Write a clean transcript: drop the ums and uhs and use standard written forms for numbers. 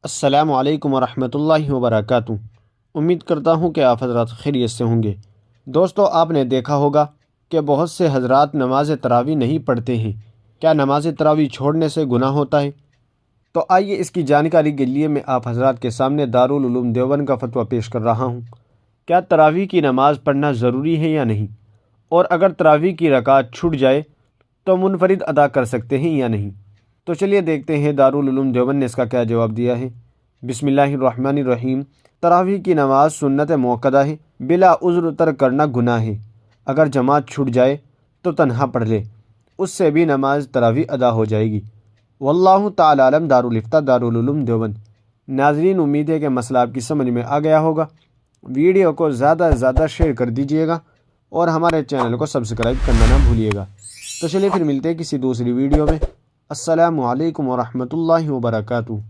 अस्सलामु अलैकुम वरहमतुल्लाहि वबरकातुहू। उम्मीद करता हूँ कि आप हज़रात खैरियत से होंगे। दोस्तों, आपने देखा होगा कि बहुत से हज़रात नमाज तरावी नहीं पढ़ते हैं। क्या नमाज तरावी छोड़ने से गुनाह होता है? तो आइए इसकी जानकारी के लिए मैं आप हज़रात के सामने दारुल उलूम देवबंद का फतवा पेश कर रहा हूँ। क्या तरावी की नमाज़ पढ़ना ज़रूरी है या नहीं, और अगर तरावी की रकात छूट जाए तो मुनफरिद अदा कर सकते हैं या नहीं? तो चलिए देखते हैं दारुल उलूम देवबंद ने इसका क्या जवाब दिया है। बिस्मिल्लाहिर्रहमानिर्रहीम। तरावी की नमाज सुन्नत मुअक्कदा है, बिला उज़्र तर्क करना गुनाह है। अगर जमात छूट जाए तो तन्हा पढ़ ले, उससे भी नमाज तरावी अदा हो जाएगी। वल्लाहु ताला आलम। दारुल इफ्ता दारुल उलूम देवबंद। नाज़रीन, उम्मीद है कि मसला आपकी समझ में आ गया होगा। वीडियो को ज़्यादा से ज़्यादा शेयर कर दीजिएगा और हमारे चैनल को सब्सक्राइब करना ना भूलिएगा। तो चलिए फिर मिलते हैं किसी दूसरी वीडियो में। अस्सलामु अलैकुम वरहमतुल्लाहि वबरकातुहू।